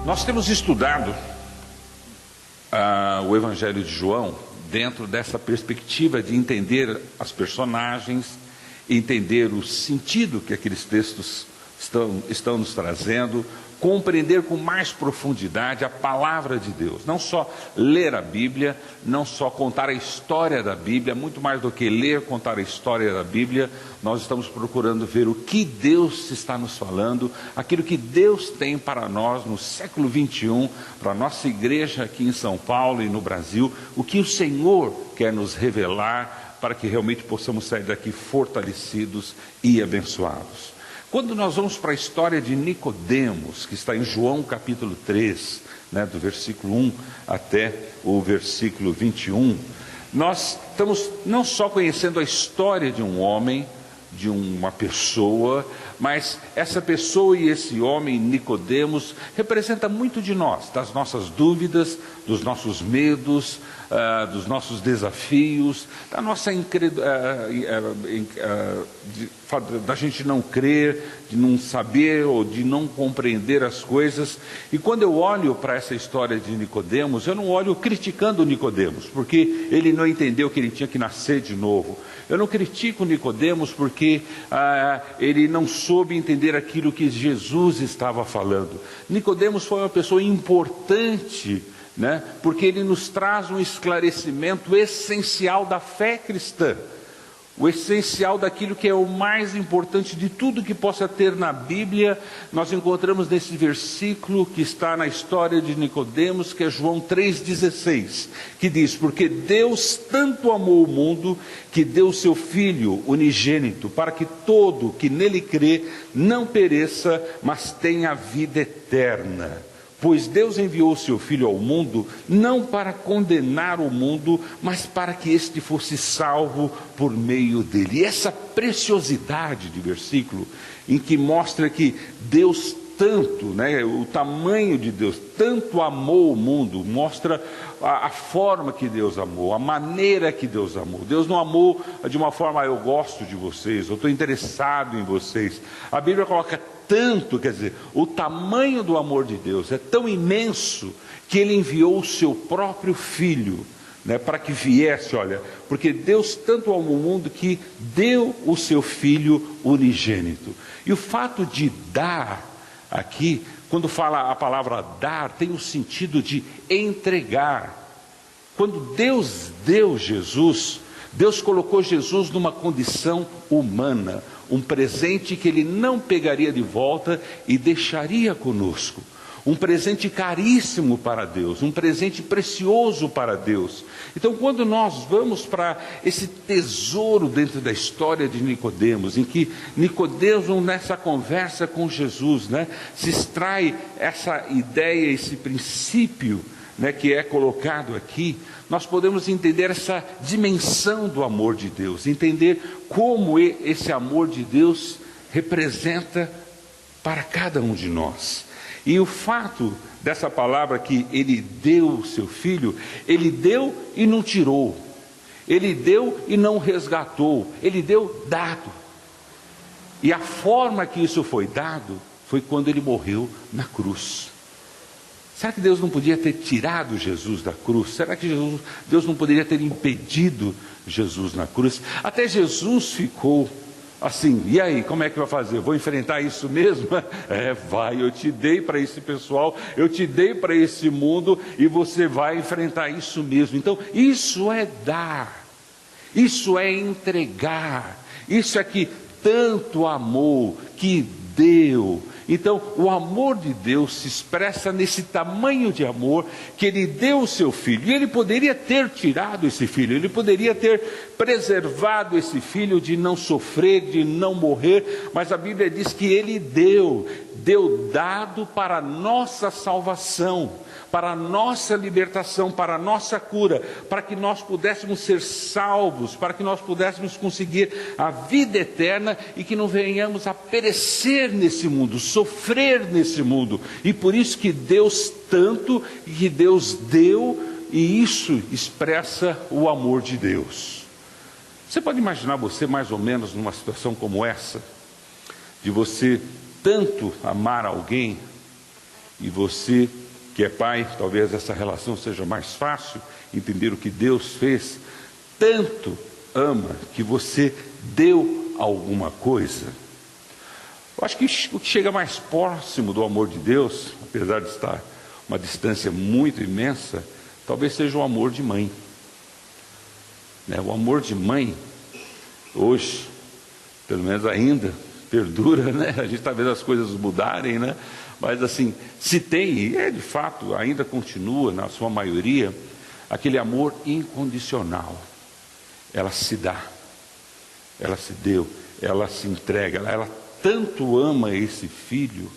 Nós temos estudado o Evangelho de João dentro dessa perspectiva de entender as personagens, entender o sentido que aqueles textos estão nos trazendo, compreender com mais profundidade a palavra de Deus. Não só ler a Bíblia, não só contar a história da Bíblia, muito mais do que ler, contar a história da Bíblia, nós estamos procurando ver o que Deus está nos falando, aquilo que Deus tem para nós no século 21, para a nossa igreja aqui em São Paulo e no Brasil, o que o Senhor quer nos revelar para que realmente possamos sair daqui fortalecidos e abençoados. Quando nós vamos para a história de Nicodemos, que está em João capítulo 3, do versículo 1 até o versículo 21, nós estamos não só conhecendo a história de um homem, de uma pessoa, mas essa pessoa e esse homem, Nicodemos, representa muito de nós, das nossas dúvidas, dos nossos medos, dos nossos desafios, da nossa da gente não crer, de não saber ou de não compreender as coisas. E quando eu olho para essa história de Nicodemos, eu não olho criticando Nicodemos, porque ele não entendeu que ele tinha que nascer de novo. Eu não critico Nicodemos porque ele não soube entender aquilo que Jesus estava falando. Nicodemos foi uma pessoa importante, porque ele nos traz um esclarecimento essencial da fé cristã, o essencial daquilo que é o mais importante de tudo que possa ter na Bíblia. Nós encontramos nesse versículo que está na história de Nicodemos, que é João 3,16, que diz: porque Deus tanto amou o mundo, que deu o seu Filho unigênito, para que todo que nele crê não pereça, mas tenha a vida eterna. Pois Deus enviou o seu Filho ao mundo, não para condenar o mundo, mas para que este fosse salvo por meio dele. E essa preciosidade de versículo, em que mostra que Deus tanto, o tamanho de Deus, tanto amou o mundo, mostra a forma que Deus amou, a maneira que Deus amou. Deus não amou de uma forma: eu gosto de vocês, eu estou interessado em vocês. A Bíblia coloca tanto, quer dizer, o tamanho do amor de Deus é tão imenso que ele enviou o seu próprio Filho, para que viesse, porque Deus tanto amou o mundo que deu o seu Filho unigênito. E o fato de dar aqui, quando fala a palavra dar, tem o sentido de entregar. Quando Deus deu Jesus, Deus colocou Jesus numa condição humana, um presente que ele não pegaria de volta e deixaria conosco. Um presente caríssimo para Deus, um presente precioso para Deus. Então, quando nós vamos para esse tesouro dentro da história de Nicodemos, em que Nicodemos, nessa conversa com Jesus, se extrai essa ideia, esse princípio, que é colocado aqui, nós podemos entender essa dimensão do amor de Deus, entender como esse amor de Deus representa para cada um de nós. E o fato dessa palavra que ele deu o seu Filho, ele deu e não tirou, ele deu e não resgatou, ele deu dado. E a forma que isso foi dado foi quando ele morreu na cruz. Será que Deus não podia ter tirado Jesus da cruz? Será que Deus não poderia ter impedido Jesus na cruz? Até Jesus ficou assim: e aí, como é que vai fazer? Vou enfrentar isso mesmo? Vai, eu te dei para esse pessoal, eu te dei para esse mundo, e você vai enfrentar isso mesmo. Então, isso é dar, isso é entregar, isso é que tanto amou, que deu. Então, o amor de Deus se expressa nesse tamanho de amor, que ele deu o seu Filho. E ele poderia ter tirado esse Filho, ele poderia ter preservado esse Filho de não sofrer, de não morrer, mas a Bíblia diz que ele deu dado para a nossa salvação, para a nossa libertação, para a nossa cura, para que nós pudéssemos ser salvos, para que nós pudéssemos conseguir a vida eterna e que não venhamos a perecer nesse mundo, sofrer nesse mundo. E por isso que Deus tanto, e que Deus deu, e isso expressa o amor de Deus. Você pode imaginar você mais ou menos numa situação como essa, de você tanto amar alguém, E você que é pai, talvez essa relação seja mais fácil, entender o que Deus fez. Tanto ama que você deu alguma coisa. Eu acho que o que chega mais próximo do amor de Deus, apesar de estar uma distância muito imensa, talvez seja o amor de mãe. O amor de mãe, hoje, pelo menos ainda, perdura, né? A gente está vendo as coisas mudarem, né? Mas assim, se tem, e de fato ainda continua na sua maioria, aquele amor incondicional. Ela se dá, ela se deu, ela se entrega, ela tanto ama esse filho,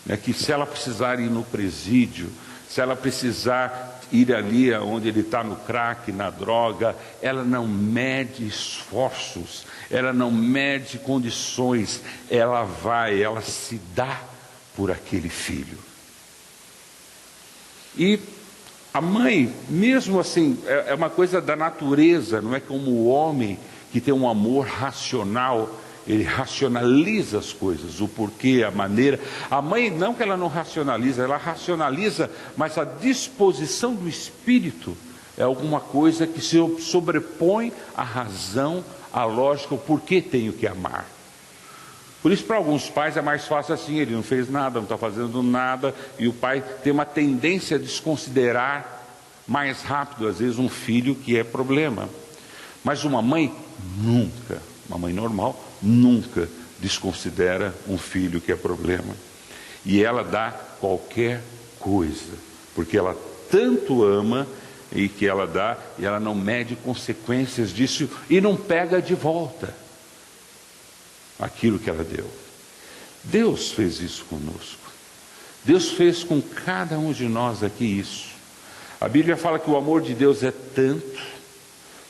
né, que se ela precisar ir no presídio, se ela precisar ir ali onde ele está no crack, na droga, ela não mede esforços, ela não mede condições, ela vai, ela se dá por aquele filho. E a mãe, mesmo assim, é uma coisa da natureza, não é como o homem que tem um amor racional, ele racionaliza as coisas, o porquê, a maneira. A mãe, não que ela não racionaliza, ela racionaliza, mas a disposição do espírito é alguma coisa que se sobrepõe à razão, à lógica, o porquê tenho que amar. Por isso, para alguns pais é mais fácil assim, ele não fez nada, não está fazendo nada, e o pai tem uma tendência a desconsiderar mais rápido, às vezes, um filho que é problema. Mas uma mãe nunca, uma mãe normal, nunca desconsidera um filho que é problema. E ela dá qualquer coisa, porque ela tanto ama e que ela dá, e ela não mede consequências disso e não pega de volta aquilo que ela deu. Deus fez isso conosco. Deus fez com cada um de nós aqui isso. A Bíblia fala que o amor de Deus é tanto,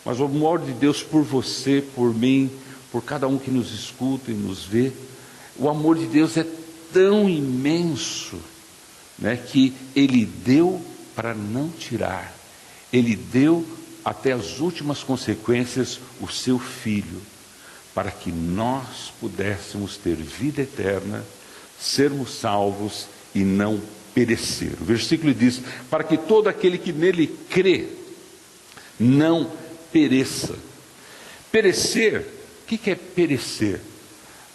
mas o amor de Deus por você, por mim, por cada um que nos escuta e nos vê, o amor de Deus é tão imenso, né, que Ele deu para não tirar. Ele deu até as últimas consequências o seu Filho, para que nós pudéssemos ter vida eterna, sermos salvos e não perecer. O versículo diz, para que todo aquele que nele crê, não pereça. Perecer, o que é perecer?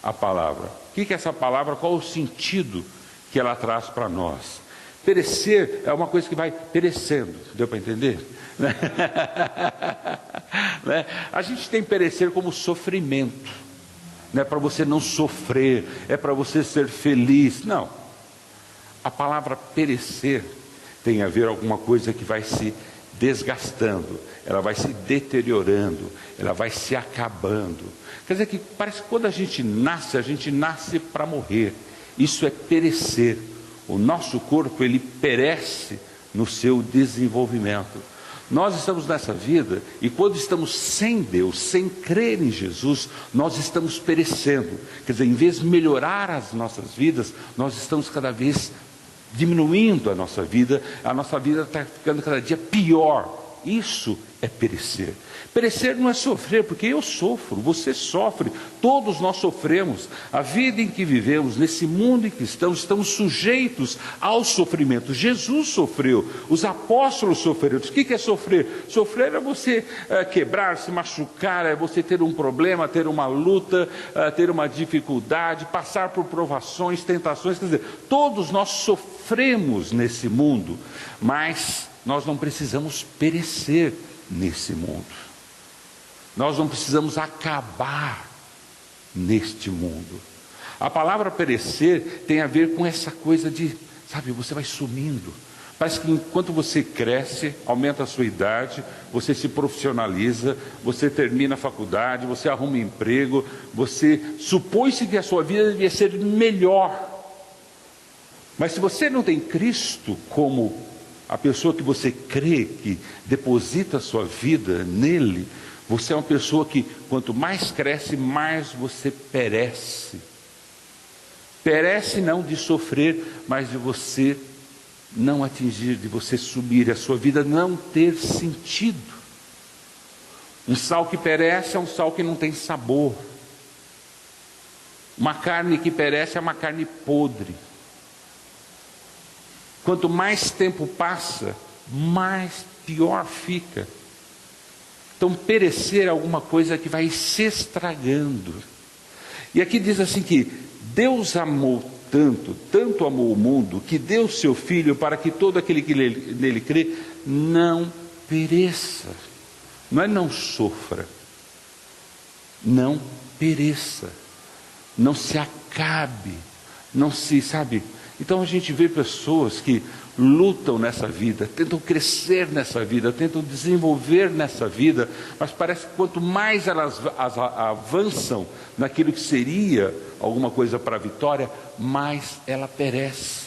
A palavra. O que é essa palavra? Qual o sentido que ela traz para nós? Perecer é uma coisa que vai perecendo, deu para entender? Né? A gente tem perecer como sofrimento, não é para você não sofrer, é para você ser feliz. Não, a palavra perecer tem a ver alguma coisa que vai se desgastando, ela vai se deteriorando, ela vai se acabando. Quer dizer que parece que quando a gente nasce para morrer. Isso é perecer. O nosso corpo, ele perece no seu desenvolvimento. Nós estamos nessa vida, e quando estamos sem Deus, sem crer em Jesus, nós estamos perecendo. Quer dizer, em vez de melhorar as nossas vidas, nós estamos cada vez diminuindo a nossa vida está ficando cada dia pior. Isso é perecer. Perecer não é sofrer, porque eu sofro, você sofre, todos nós sofremos. A vida em que vivemos, nesse mundo em que estamos sujeitos ao sofrimento. Jesus sofreu, os apóstolos sofreram. O que é sofrer? Sofrer é você quebrar, se machucar, é você ter um problema, ter uma luta, ter uma dificuldade, passar por provações, tentações. Quer dizer, todos nós sofremos nesse mundo, mas nós não precisamos perecer nesse mundo. Nós não precisamos acabar neste mundo. A palavra perecer tem a ver com essa coisa de, sabe, você vai sumindo. Parece que enquanto você cresce, aumenta a sua idade, você se profissionaliza, você termina a faculdade, você arruma emprego, você supõe-se que a sua vida devia ser melhor. Mas se você não tem Cristo como a pessoa que você crê, que deposita a sua vida nele, você é uma pessoa que quanto mais cresce, mais você perece. Perece não de sofrer, mas de você não atingir, de você subir, a sua vida não ter sentido. Um sal que perece é um sal que não tem sabor. Uma carne que perece é uma carne podre. Quanto mais tempo passa, mais pior fica. Então, perecer é alguma coisa que vai se estragando. E aqui diz assim que Deus amou tanto, tanto amou o mundo, que deu seu Filho para que todo aquele que nele crê não pereça. Não é não sofra, não pereça, não se acabe, não se, sabe? Então a gente vê pessoas que lutam nessa vida, tentam crescer nessa vida, tentam desenvolver nessa vida, mas parece que quanto mais elas avançam naquilo que seria alguma coisa para a vitória, mais ela perece.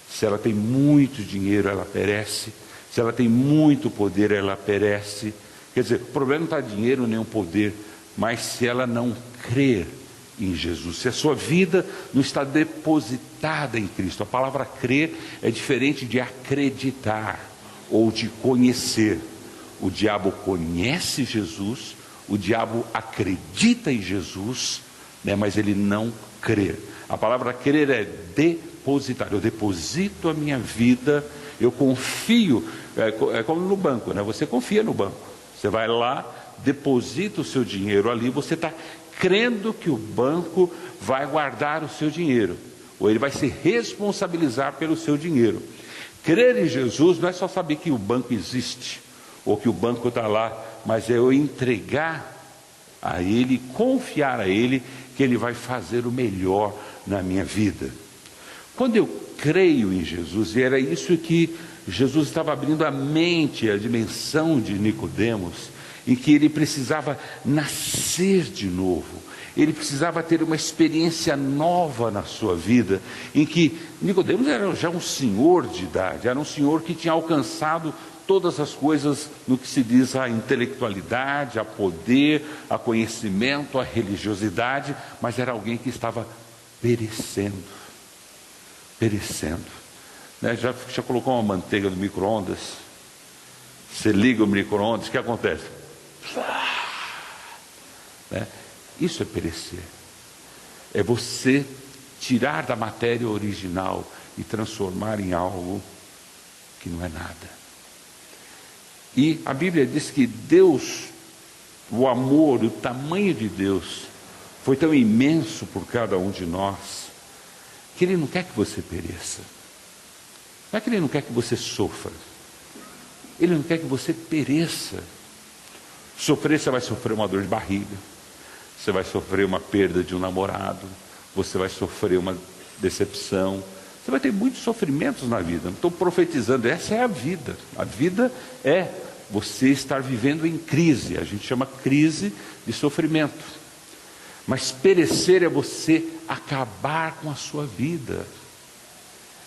Se ela tem muito dinheiro, ela perece. Se ela tem muito poder, ela perece. Quer dizer, o problema não está dinheiro nem o poder, mas se ela não crer em Jesus, se a sua vida não está depositada em Cristo. A palavra crer é diferente de acreditar ou de conhecer. O diabo conhece Jesus, o diabo acredita em Jesus, né, mas ele não crê. A palavra crer é depositar. Eu deposito a minha vida, eu confio, é como no banco, né? Você confia no banco. Você vai lá, deposita o seu dinheiro ali, você está crendo que o banco vai guardar o seu dinheiro, ou ele vai se responsabilizar pelo seu dinheiro. Crer em Jesus não é só saber que o banco existe, ou que o banco está lá, mas é eu entregar a Ele, confiar a Ele, que Ele vai fazer o melhor na minha vida. Quando eu creio em Jesus, e era isso que Jesus estava abrindo a mente, a dimensão de Nicodemos, em que ele precisava nascer de novo, ele precisava ter uma experiência nova na sua vida, em que Nicodemos era já um senhor de idade, era um senhor que tinha alcançado todas as coisas no que se diz a intelectualidade, a poder, a conhecimento, a religiosidade, mas era alguém que estava perecendo, né? Já colocou uma manteiga no micro-ondas? Você liga o micro-ondas, o que acontece? Né? Isso é perecer, é você tirar da matéria original e transformar em algo que não é nada. E a Bíblia diz que Deus, o amor, o tamanho de Deus foi tão imenso por cada um de nós, que Ele não quer que você pereça. Não é que Ele não quer que você sofra, Ele não quer que você pereça. Sofrer, você vai sofrer uma dor de barriga, você vai sofrer uma perda de um namorado, você vai sofrer uma decepção, você vai ter muitos sofrimentos na vida. Não estou profetizando, essa é a vida. A vida é você estar vivendo em crise, a gente chama crise de sofrimento. Mas perecer é você acabar com a sua vida,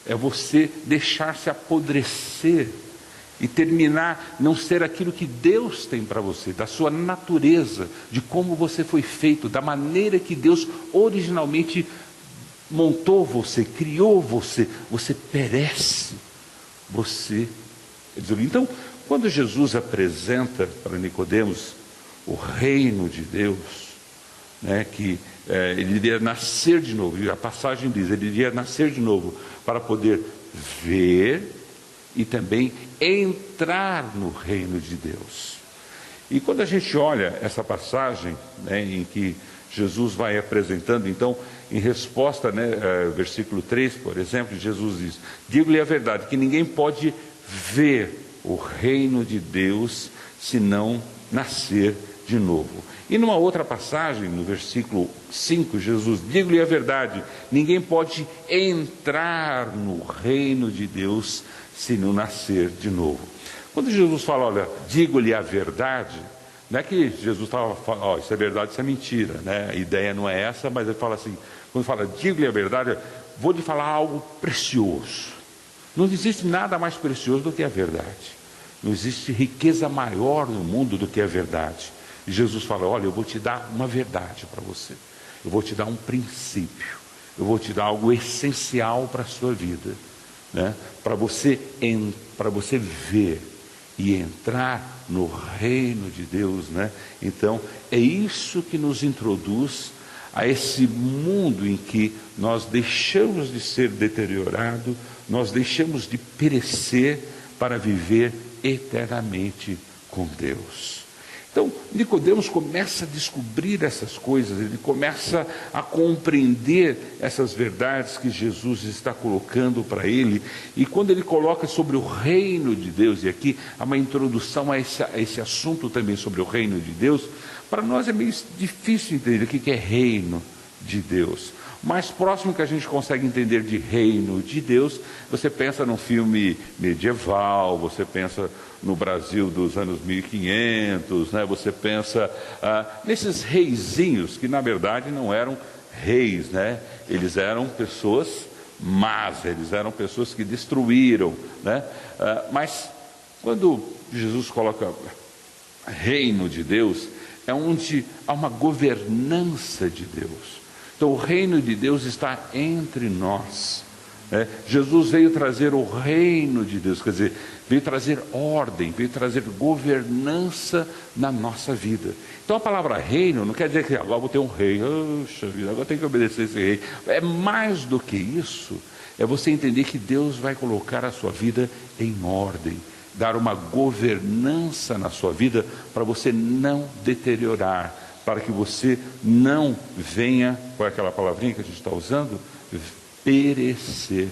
é você deixar-se apodrecer e terminar, não ser aquilo que Deus tem para você, da sua natureza, de como você foi feito, da maneira que Deus originalmente montou você, criou você. Você perece, você é desolido. Então, quando Jesus apresenta para Nicodemos o reino de Deus, né, que ele iria nascer de novo, e a passagem diz, ele iria nascer de novo para poder ver e também entrar no reino de Deus. E quando a gente olha essa passagem, né, em que Jesus vai apresentando, então, em resposta, né, versículo 3, por exemplo, Jesus diz: digo-lhe a verdade, que ninguém pode ver o reino de Deus se não nascer de novo. E numa outra passagem, no versículo 5, Jesus: digo-lhe a verdade, ninguém pode entrar no reino de Deus se não nascer de novo. Quando Jesus fala, olha, digo-lhe a verdade, não é que Jesus estava falando, ó, isso é verdade, isso é mentira, né? A ideia não é essa, mas ele fala assim, quando fala, digo-lhe a verdade, vou lhe falar algo precioso. Não existe nada mais precioso do que a verdade. Não existe riqueza maior no mundo do que a verdade. E Jesus fala, olha, eu vou te dar uma verdade para você. Eu vou te dar um princípio. Eu vou te dar algo essencial para a sua vida, né? Para você ver e entrar no reino de Deus, né? Então, é isso que nos introduz a esse mundo em que nós deixamos de ser deteriorado, nós deixamos de perecer para viver eternamente com Deus. Então, Nicodemos começa a descobrir essas coisas, ele começa a compreender essas verdades que Jesus está colocando para ele, e quando ele coloca sobre o reino de Deus, e aqui há uma introdução a esse assunto também sobre o reino de Deus, para nós é meio difícil entender o que é reino de Deus. O mais próximo que a gente consegue entender de reino de Deus, você pensa num filme medieval, você pensa no Brasil dos anos 1500, né? Você pensa nesses reizinhos que na verdade não eram reis, né? Eles eram pessoas más, eles eram pessoas que destruíram, né? Mas quando Jesus coloca reino de Deus, é onde há uma governança de Deus. Então o reino de Deus está entre nós. Jesus veio trazer o reino de Deus, quer dizer, veio trazer ordem, veio trazer governança na nossa vida. Então a palavra reino não quer dizer que agora vou ter um rei, puxa vida, agora tenho que obedecer esse rei. É mais do que isso, é você entender que Deus vai colocar a sua vida em ordem, dar uma governança na sua vida para você não deteriorar, para que você não venha, qual é aquela palavrinha que a gente está usando? Perecer.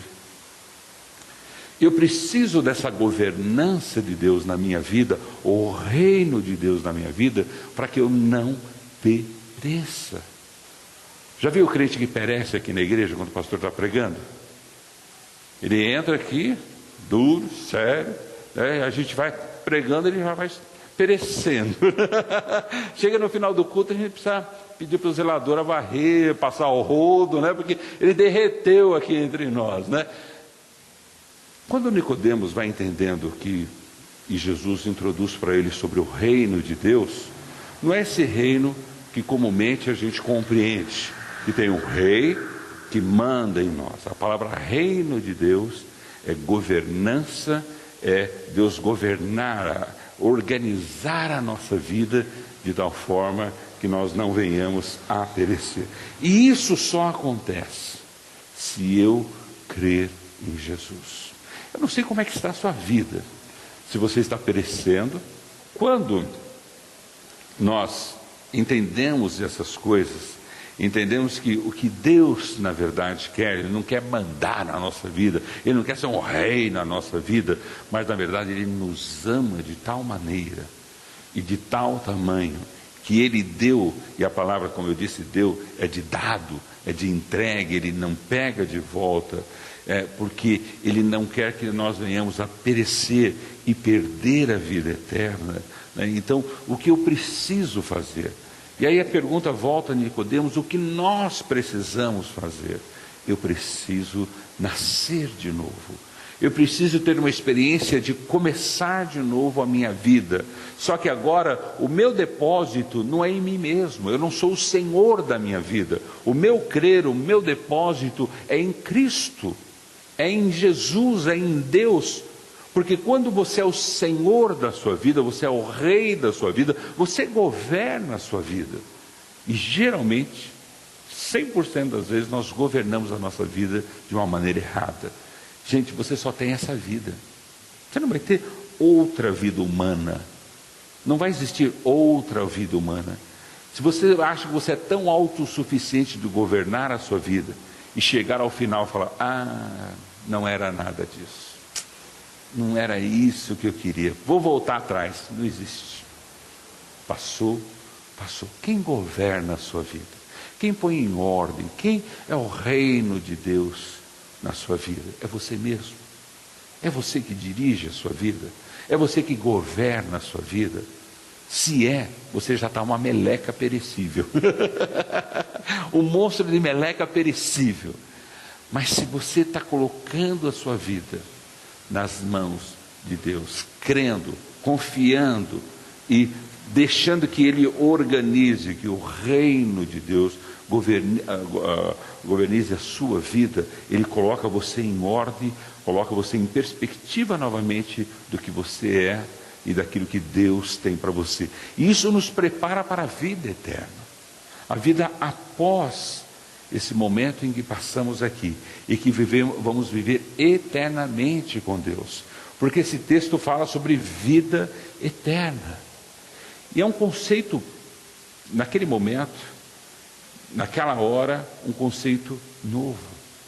Eu preciso dessa governança de Deus na minha vida, o reino de Deus na minha vida, para que eu não pereça. Já viu o crente que perece aqui na igreja quando o pastor está pregando? Ele entra aqui, duro, sério, a gente vai pregando, ele já vai perecendo. Chega no final do culto, a gente precisa pedir para o zelador a varrer, passar o rodo, né? Porque ele derreteu aqui entre nós, né? Quando Nicodemos vai entendendo que, e Jesus introduz para ele sobre o reino de Deus, não é esse reino que comumente a gente compreende, que tem um rei que manda em nós. A palavra reino de Deus é governança, é Deus governar, organizar a nossa vida de tal forma que nós não venhamos a perecer. E isso só acontece se eu crer em Jesus. Eu não sei como é que está a sua vida, se você está perecendo. Quando nós entendemos essas coisas, entendemos que o que Deus na verdade quer, Ele não quer mandar na nossa vida, Ele não quer ser um rei na nossa vida, mas na verdade Ele nos ama de tal maneira e de tal tamanho que Ele deu, e a palavra, como eu disse, deu, é de dado, é de entregue, Ele não pega de volta, porque Ele não quer que nós venhamos a perecer e perder a vida eterna, né? Então, o que eu preciso fazer? E aí a pergunta volta a Nicodemos: o que nós precisamos fazer? Eu preciso nascer de novo. Eu preciso ter uma experiência de começar de novo a minha vida. Só que agora o meu depósito não é em mim mesmo. Eu não sou o Senhor da minha vida. O meu crer, o meu depósito é em Cristo. É em Jesus, é em Deus. Porque quando você é o Senhor da sua vida, você é o Rei da sua vida, você governa a sua vida. E geralmente, 100% das vezes, nós governamos a nossa vida de uma maneira errada. Gente, você só tem essa vida. Você não vai ter outra vida humana. Não vai existir outra vida humana. Se você acha que você é tão autossuficiente de governar a sua vida e chegar ao final e falar: não era nada disso. Não era isso que eu queria. Vou voltar atrás. Não existe. Passou, passou. Quem governa a sua vida? Quem põe em ordem? Quem é o reino de Deus na sua vida? É você mesmo. É você que dirige a sua vida. É você que governa a sua vida. Se você já está uma meleca perecível. Um monstro de meleca perecível. Mas se você está colocando a sua vida nas mãos de Deus, crendo, confiando e deixando que Ele organize, que o reino de Deus governize a sua vida, Ele coloca você em ordem, coloca você em perspectiva novamente do que você é e daquilo que Deus tem para você. E isso nos prepara para a vida eterna. A vida após esse momento em que passamos aqui e que vamos viver eternamente com Deus. Porque esse texto fala sobre vida eterna. E é um conceito, naquele momento, naquela hora, um conceito novo,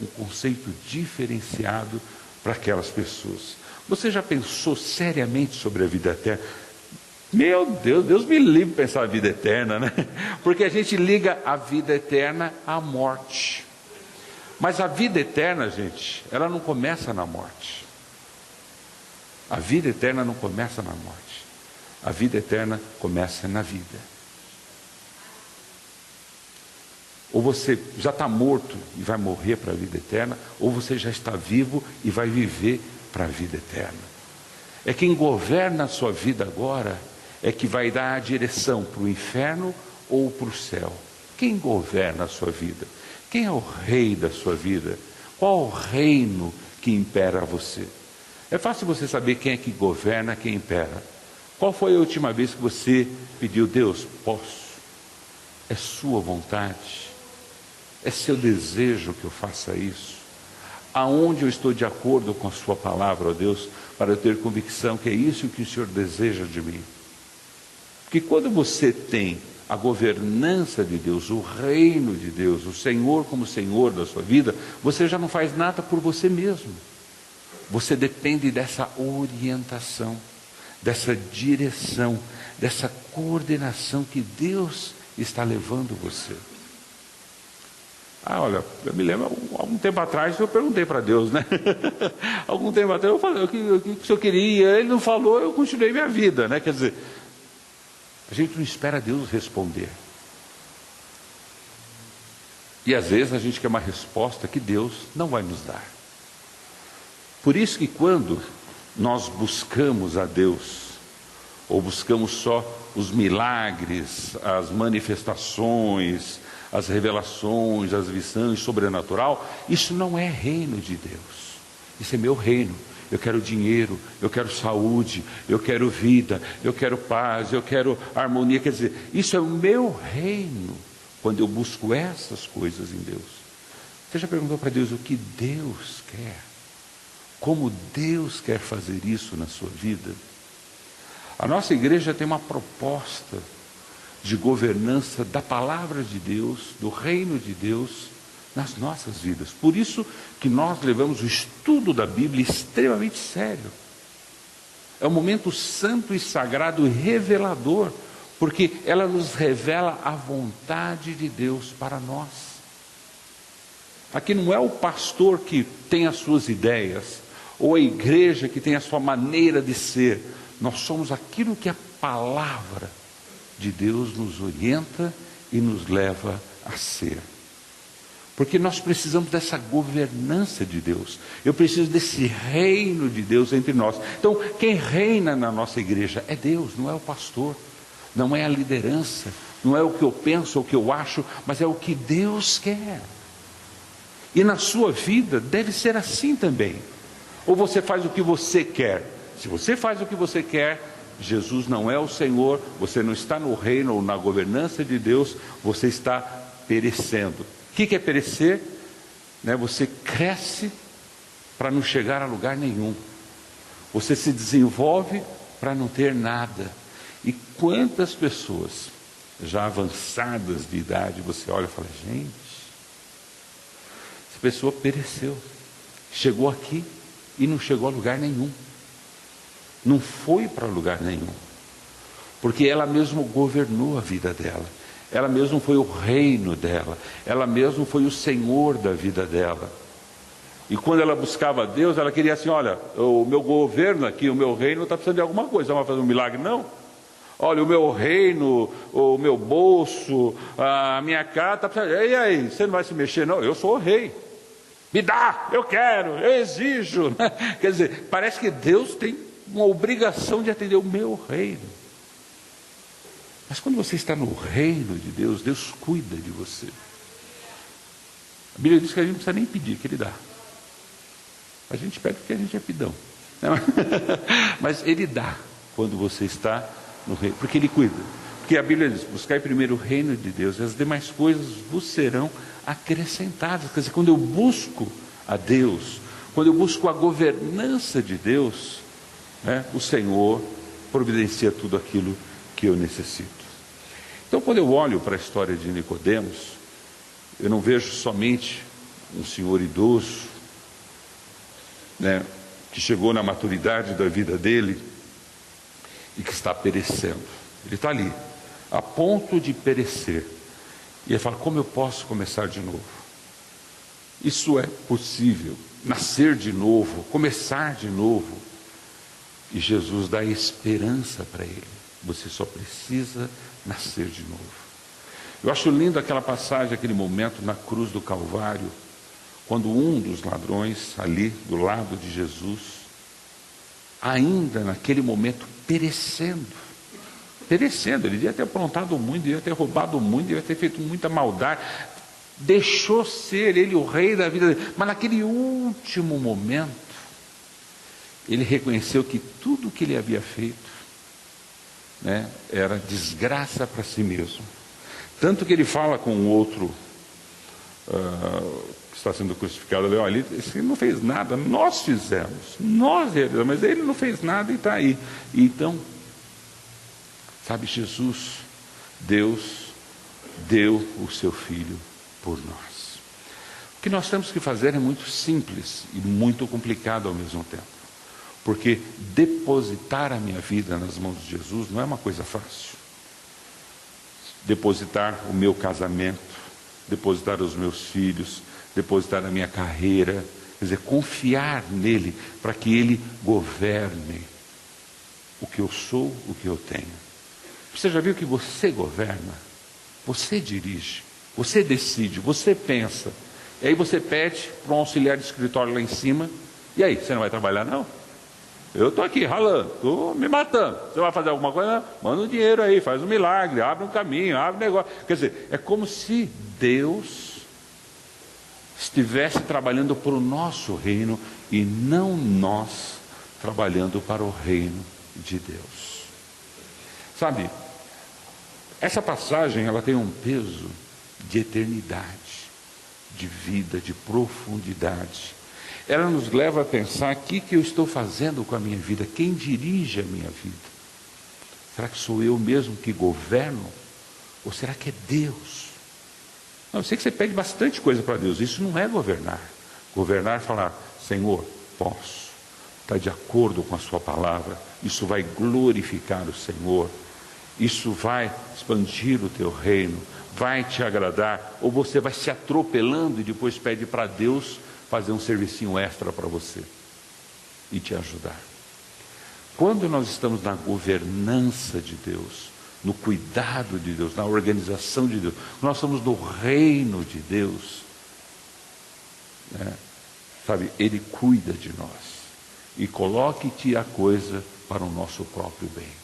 um conceito diferenciado para aquelas pessoas. Você já pensou seriamente sobre a vida eterna? Meu Deus, Deus me livre de pensar a vida eterna, né? Porque a gente liga a vida eterna à morte. Mas a vida eterna, gente, ela não começa na morte. A vida eterna não começa na morte. A vida eterna começa na vida. Ou você já está morto e vai morrer para a vida eterna, ou você já está vivo e vai viver para a vida eterna. É quem governa a sua vida agora é que vai dar a direção para o inferno ou para o céu. Quem governa a sua vida? Quem é o rei da sua vida? Qual o reino que impera você? É fácil você saber quem é que governa, quem impera. Qual foi a última vez que você pediu: Deus, posso? É sua vontade? É seu desejo que eu faça isso? Aonde eu estou de acordo com a sua palavra, ó Deus, para eu ter convicção que é isso que o Senhor deseja de mim? Porque quando você tem a governança de Deus, o reino de Deus, o Senhor como Senhor da sua vida, você já não faz nada por você mesmo. Você depende dessa orientação, dessa direção, dessa coordenação que Deus está levando você. Olha, eu me lembro, algum tempo atrás eu perguntei para Deus, né? Algum tempo atrás eu falei, o que o Senhor queria? Ele não falou, eu continuei minha vida, né? Quer dizer, a gente não espera Deus responder. E às vezes a gente quer uma resposta que Deus não vai nos dar. Por isso que quando nós buscamos a Deus, ou buscamos só os milagres, as manifestações, as revelações, as visões sobrenatural, isso não é reino de Deus. Isso é meu reino. Eu quero dinheiro, eu quero saúde, eu quero vida, eu quero paz, eu quero harmonia. Quer dizer, isso é o meu reino, quando eu busco essas coisas em Deus. Você já perguntou para Deus o que Deus quer? Como Deus quer fazer isso na sua vida? A nossa igreja tem uma proposta de governança da palavra de Deus, do reino de Deus, nas nossas vidas. Por isso que nós levamos o estudo da Bíblia extremamente sério. É um momento santo e sagrado e revelador, porque ela nos revela a vontade de Deus para nós. Aqui não é o pastor que tem as suas ideias, ou a igreja que tem a sua maneira de ser. Nós somos aquilo que a palavra de Deus nos orienta e nos leva a ser. Porque nós precisamos dessa governança de Deus. Eu preciso desse reino de Deus entre nós. Então, quem reina na nossa igreja é Deus, não é o pastor, não é a liderança, não é o que eu penso ou o que eu acho, mas é o que Deus quer. E na sua vida deve ser assim também. Ou você faz o que você quer. Se você faz o que você quer, Jesus não é o Senhor, você não está no reino ou na governança de Deus, você está perecendo. O que é perecer? Você cresce para não chegar a lugar nenhum. Você se desenvolve para não ter nada. E quantas pessoas já avançadas de idade, você olha e fala, gente, essa pessoa pereceu. Chegou aqui e não chegou a lugar nenhum. Não foi para lugar nenhum. Porque ela mesma governou a vida dela. Ela mesma foi o reino dela. Ela mesma foi o Senhor da vida dela. E quando ela buscava a Deus, ela queria assim, olha, o meu governo aqui, o meu reino está precisando de alguma coisa. Não vai fazer um milagre, não? Olha, o meu reino, o meu bolso, a minha casa está precisando. E aí, você não vai se mexer, não? Eu sou o rei. Me dá, eu quero, eu exijo. Quer dizer, parece que Deus tem uma obrigação de atender o meu reino. Mas quando você está no reino de Deus, Deus cuida de você. A Bíblia diz que a gente não precisa nem pedir, que Ele dá. A gente pede porque a gente é pidão. Mas Ele dá quando você está no reino, porque Ele cuida. Porque a Bíblia diz, buscai primeiro o reino de Deus, e as demais coisas vos serão acrescentadas. Quer dizer, quando eu busco a Deus, quando eu busco a governança de Deus, o Senhor providencia tudo aquilo que eu necessito. Então, quando eu olho para a história de Nicodemos, eu não vejo somente um senhor idoso, que chegou na maturidade da vida dele e que está perecendo. Ele está ali, a ponto de perecer. E ele fala, como eu posso começar de novo? Isso é possível, nascer de novo, começar de novo. E Jesus dá esperança para ele. Você só precisa nascer de novo. Eu acho lindo aquela passagem, aquele momento na cruz do Calvário, quando um dos ladrões ali do lado de Jesus, ainda naquele momento perecendo, ele devia ter aprontado muito, devia ter roubado muito, devia ter feito muita maldade, deixou ser ele o rei da vida dele, mas naquele último momento, ele reconheceu que tudo que ele havia feito, era desgraça para si mesmo. Tanto que ele fala com o outro que está sendo crucificado ali, olha, ele não fez nada, nós fizemos, nós realizamos, mas ele não fez nada e está aí. E então, sabe, Jesus, Deus, deu o seu Filho por nós. O que nós temos que fazer é muito simples e muito complicado ao mesmo tempo. Porque depositar a minha vida nas mãos de Jesus não é uma coisa fácil. Depositar o meu casamento, depositar os meus filhos, depositar a minha carreira, quer dizer, confiar nele para que ele governe o que eu sou, o que eu tenho. Você já viu que você governa? Você dirige, você decide, você pensa. E aí você pede para um auxiliar de escritório lá em cima, e aí, você não vai trabalhar não? Eu estou aqui ralando, estou me matando. Você vai fazer alguma coisa? Manda um dinheiro aí, faz um milagre, abre um caminho, abre um negócio. Quer dizer, é como se Deus estivesse trabalhando para o nosso reino e não nós trabalhando para o reino de Deus. Sabe, essa passagem ela tem um peso de eternidade, de vida, de profundidade. Ela nos leva a pensar, o que eu estou fazendo com a minha vida? Quem dirige a minha vida? Será que sou eu mesmo que governo? Ou será que é Deus? Não, eu sei que você pede bastante coisa para Deus, isso não é governar. Governar é falar, Senhor, posso, está de acordo com a sua palavra, isso vai glorificar o Senhor, isso vai expandir o teu reino, vai te agradar, ou você vai se atropelando e depois pede para Deus fazer um servicinho extra para você e te ajudar. Quando nós estamos na governança de Deus, no cuidado de Deus, na organização de Deus, nós estamos no reino de Deus, sabe, Ele cuida de nós e coloque e tira a coisa para o nosso próprio bem.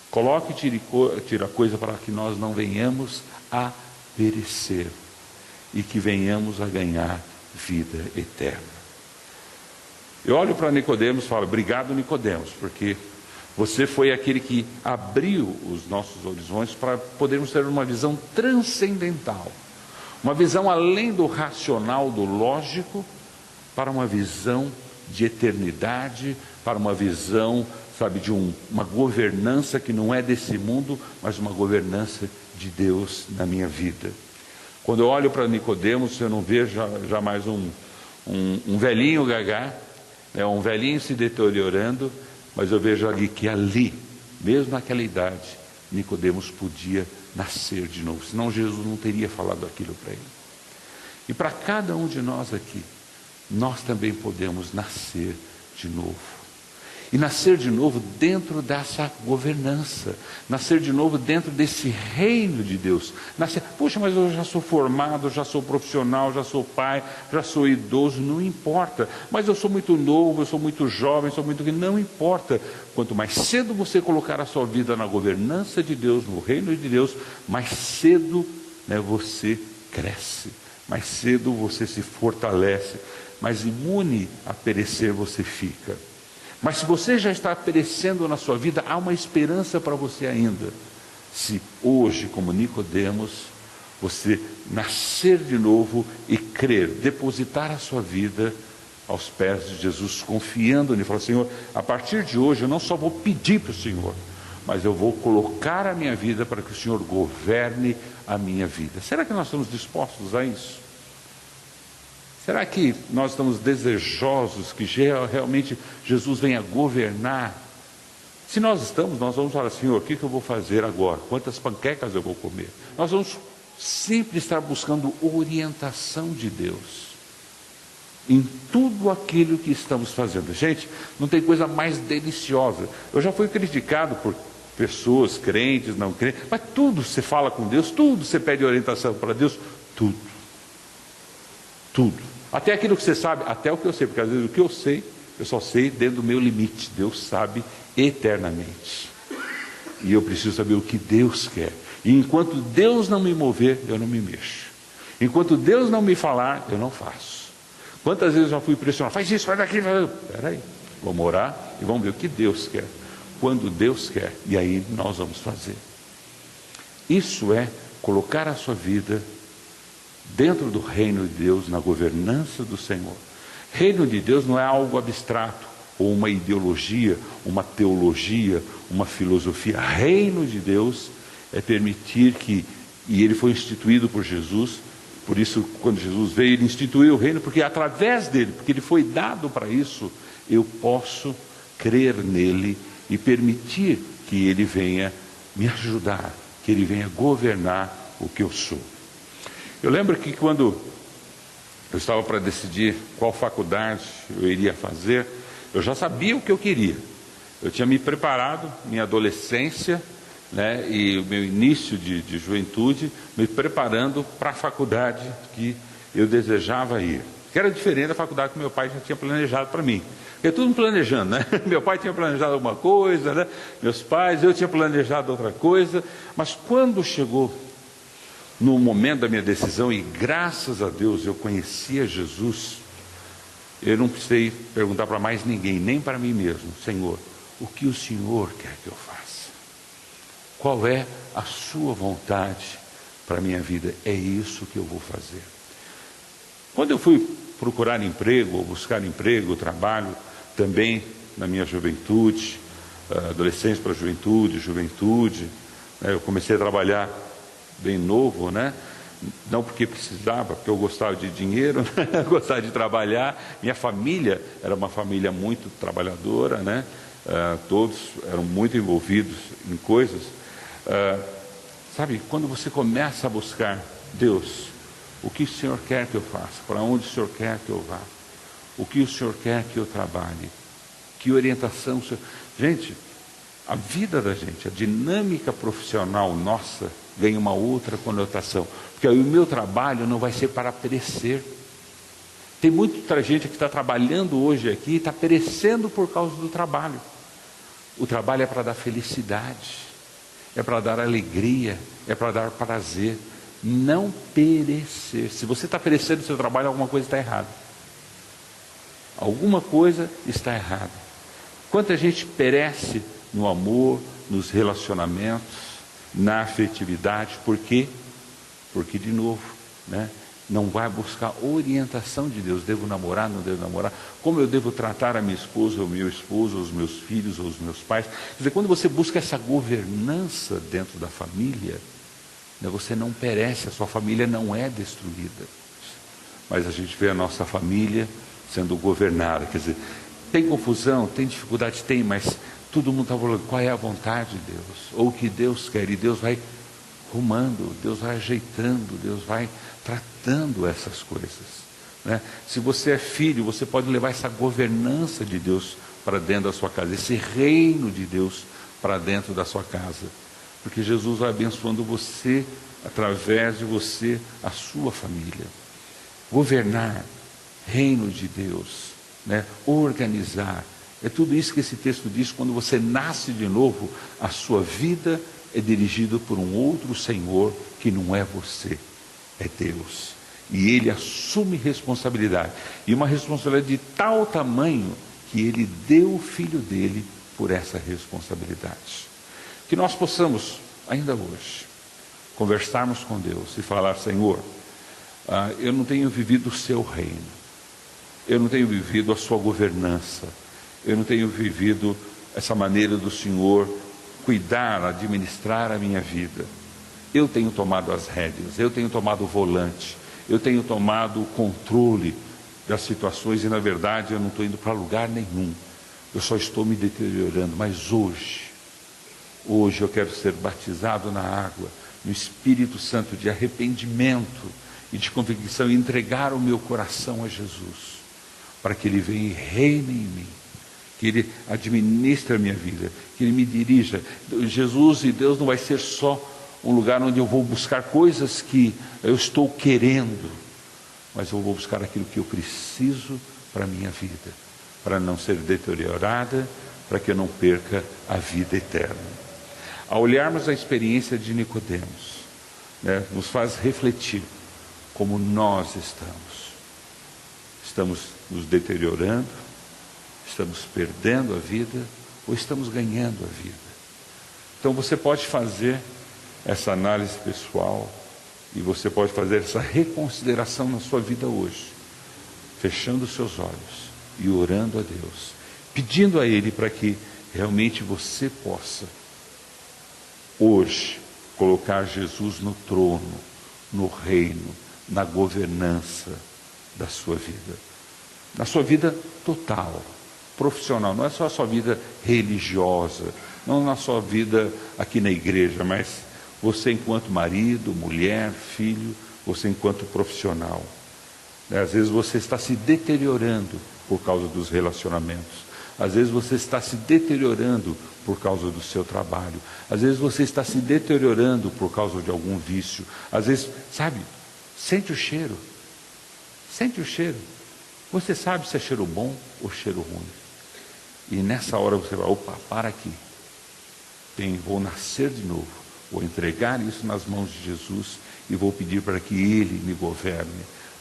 Coloque e tira a coisa para que nós não venhamos a perecer e que venhamos a ganhar vida eterna. Eu olho para Nicodemos e falo, obrigado Nicodemos, porque você foi aquele que abriu os nossos horizontes para podermos ter uma visão transcendental, uma visão além do racional, do lógico, para uma visão de eternidade, para uma visão, sabe, de uma governança que não é desse mundo, mas uma governança de Deus na minha vida. Quando eu olho para Nicodemos, eu não vejo jamais um velhinho gagá, um velhinho se deteriorando, mas eu vejo ali, mesmo naquela idade, Nicodemos podia nascer de novo, senão Jesus não teria falado aquilo para ele. E para cada um de nós aqui, nós também podemos nascer de novo. E nascer de novo dentro dessa governança, nascer de novo dentro desse reino de Deus. Poxa, mas eu já sou formado, já sou profissional, já sou pai, já sou idoso, não importa. Mas eu sou muito novo, eu sou muito jovem, não importa. Quanto mais cedo você colocar a sua vida na governança de Deus, no reino de Deus, mais cedo você cresce, mais cedo você se fortalece, mais imune a perecer você fica. Mas se você já está perecendo na sua vida, há uma esperança para você ainda. se hoje, como Nicodemos, você nascer de novo e crer, depositar a sua vida aos pés de Jesus, confiando nele, falar: Senhor, a partir de hoje eu não só vou pedir para o Senhor, mas eu vou colocar a minha vida para que o Senhor governe a minha vida. Será que nós estamos dispostos a isso? Será que nós estamos desejosos que realmente Jesus venha governar? Se nós estamos, nós vamos falar: Senhor, o que eu vou fazer agora? Quantas panquecas eu vou comer? Nós vamos sempre estar buscando orientação de Deus em tudo aquilo que estamos fazendo. Gente, não tem coisa mais deliciosa. Eu já fui criticado por pessoas crentes, não crentes, mas tudo você fala com Deus, tudo você pede orientação para Deus, tudo. Até aquilo que você sabe, até o que eu sei, porque às vezes o que eu sei, eu só sei dentro do meu limite. Deus sabe eternamente. E eu preciso saber o que Deus quer. E enquanto Deus não me mover, eu não me mexo. Enquanto Deus não me falar, eu não faço. Quantas vezes eu já fui pressionado: faz isso, faz aquilo. Peraí, vamos orar e vamos ver o que Deus quer. Quando Deus quer, e aí nós vamos fazer. Isso é colocar a sua vida dentro do reino de Deus, na governança do Senhor. Reino de Deus não é algo abstrato, ou uma ideologia, uma teologia, uma filosofia. Reino de Deus é permitir que, e ele foi instituído por Jesus, por isso quando Jesus veio, ele instituiu o reino, porque através dele, porque ele foi dado para isso, eu posso crer nele e permitir que ele venha me ajudar, que ele venha governar o que eu sou. Eu lembro que quando eu estava para decidir qual faculdade eu iria fazer, eu já sabia o que eu queria. Eu tinha me preparado, minha adolescência, né, e o meu início de juventude, me preparando para a faculdade que eu desejava ir. Que era diferente da faculdade que meu pai já tinha planejado para mim. Porque tudo planejando, né? Meu pai tinha planejado alguma coisa, né? Meus pais, eu tinha planejado outra coisa. Mas quando chegou no momento da minha decisão, e graças a Deus eu conhecia Jesus, eu não precisei perguntar para mais ninguém, nem para mim mesmo: Senhor, o que o Senhor quer que eu faça? Qual é a sua vontade para a minha vida? É isso que eu vou fazer. Quando eu fui procurar emprego, ou buscar emprego, trabalho, também na minha juventude, adolescência para juventude, né, eu comecei a trabalhar bem novo, né? Não porque precisava, porque eu gostava de dinheiro, né? Gostava de trabalhar. Minha família era uma família muito trabalhadora, né? Todos eram muito envolvidos em coisas. Sabe, quando você começa a buscar Deus, o que o Senhor quer que eu faça? Para onde o Senhor quer que eu vá? O que o Senhor quer que eu trabalhe? Que orientação o Senhor... Gente, a vida da gente, a dinâmica profissional nossa ganha uma outra conotação, porque aí o meu trabalho não vai ser para perecer. Tem muita gente que está trabalhando hoje aqui e está perecendo por causa do trabalho. O trabalho é para dar felicidade, é para dar alegria, é para dar prazer, não perecer. Se você está perecendo no seu trabalho, alguma coisa está errada. Alguma coisa está errada. Quanta gente perece no amor, nos relacionamentos, na afetividade. Por quê? Porque, de novo, né, não vai buscar orientação de Deus. Devo namorar, não devo namorar? Como eu devo tratar a minha esposa, o meu esposo, os meus filhos, os meus pais? Quer dizer, quando você busca essa governança dentro da família, né, você não perece, a sua família não é destruída. Mas a gente vê a nossa família sendo governada. Quer dizer, tem confusão, tem dificuldade, tem, mas todo mundo está falando qual é a vontade de Deus, ou o que Deus quer, e Deus vai rumando, Deus vai ajeitando, Deus vai tratando essas coisas, né? Se você é filho, você pode levar essa governança de Deus para dentro da sua casa, esse reino de Deus para dentro da sua casa, porque Jesus vai abençoando você, através de você, a sua família. Governar, reino de Deus, né? Organizar, é tudo isso que esse texto diz. Quando você nasce de novo, a sua vida é dirigida por um outro Senhor que não é você, é Deus. E Ele assume responsabilidade. E uma responsabilidade de tal tamanho que Ele deu o Filho dele por essa responsabilidade. Que nós possamos ainda hoje, conversarmos com Deus e falar: Senhor, eu não tenho vivido o seu reino, eu não tenho vivido a sua governança, eu não tenho vivido essa maneira do Senhor cuidar, administrar a minha vida. Eu tenho tomado as rédeas, eu tenho tomado o volante, eu tenho tomado o controle das situações e, na verdade, eu não estou indo para lugar nenhum. Eu só estou me deteriorando. Mas hoje eu quero ser batizado na água, no Espírito Santo, de arrependimento e de convicção, e entregar o meu coração a Jesus, para que Ele venha e reine em mim, que Ele administre a minha vida, que Ele me dirija. Jesus e Deus não vai ser só um lugar onde eu vou buscar coisas que eu estou querendo, mas eu vou buscar aquilo que eu preciso para a minha vida, para não ser deteriorada, para que eu não perca a vida eterna. Ao olharmos a experiência de Nicodemos, nos faz refletir como nós estamos nos deteriorando, estamos perdendo a vida ou estamos ganhando a vida. Então você pode fazer essa análise pessoal e você pode fazer essa reconsideração na sua vida hoje, fechando os seus olhos e orando a Deus, pedindo a Ele para que realmente você possa hoje colocar Jesus no trono, no reino, na governança da sua vida, na sua vida total, profissional. Não é só a sua vida religiosa, não na sua vida aqui na igreja, mas você enquanto marido, mulher, filho, você enquanto profissional. Às vezes você está se deteriorando por causa dos relacionamentos. Às vezes você está se deteriorando por causa do seu trabalho. Às vezes você está se deteriorando por causa de algum vício. Às vezes, sabe, sente o cheiro. Sente o cheiro. Você sabe se é cheiro bom ou cheiro ruim. E nessa hora você vai: opa, para aqui. Vou nascer de novo. Vou entregar isso nas mãos de Jesus e vou pedir para que Ele me governe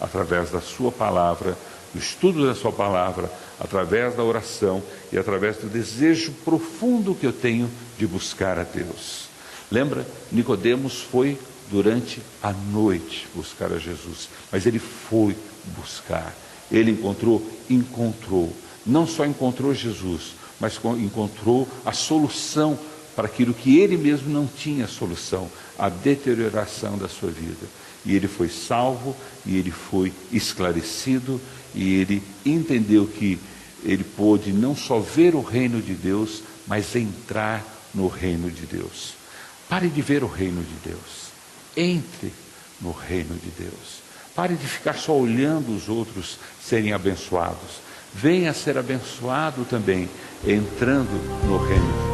através da sua palavra, do estudo da sua palavra, através da oração e através do desejo profundo que eu tenho de buscar a Deus. Lembra? Nicodemos foi durante a noite buscar a Jesus, mas ele foi buscar. Ele encontrou. Não só encontrou Jesus, mas encontrou a solução para aquilo que ele mesmo não tinha solução, a deterioração da sua vida. E ele foi salvo, e ele foi esclarecido, e ele entendeu que ele pôde não só ver o reino de Deus, mas entrar no reino de Deus. Pare de ver o reino de Deus. Entre no reino de Deus. Pare de ficar só olhando os outros serem abençoados. Venha ser abençoado também, entrando no reino de Deus.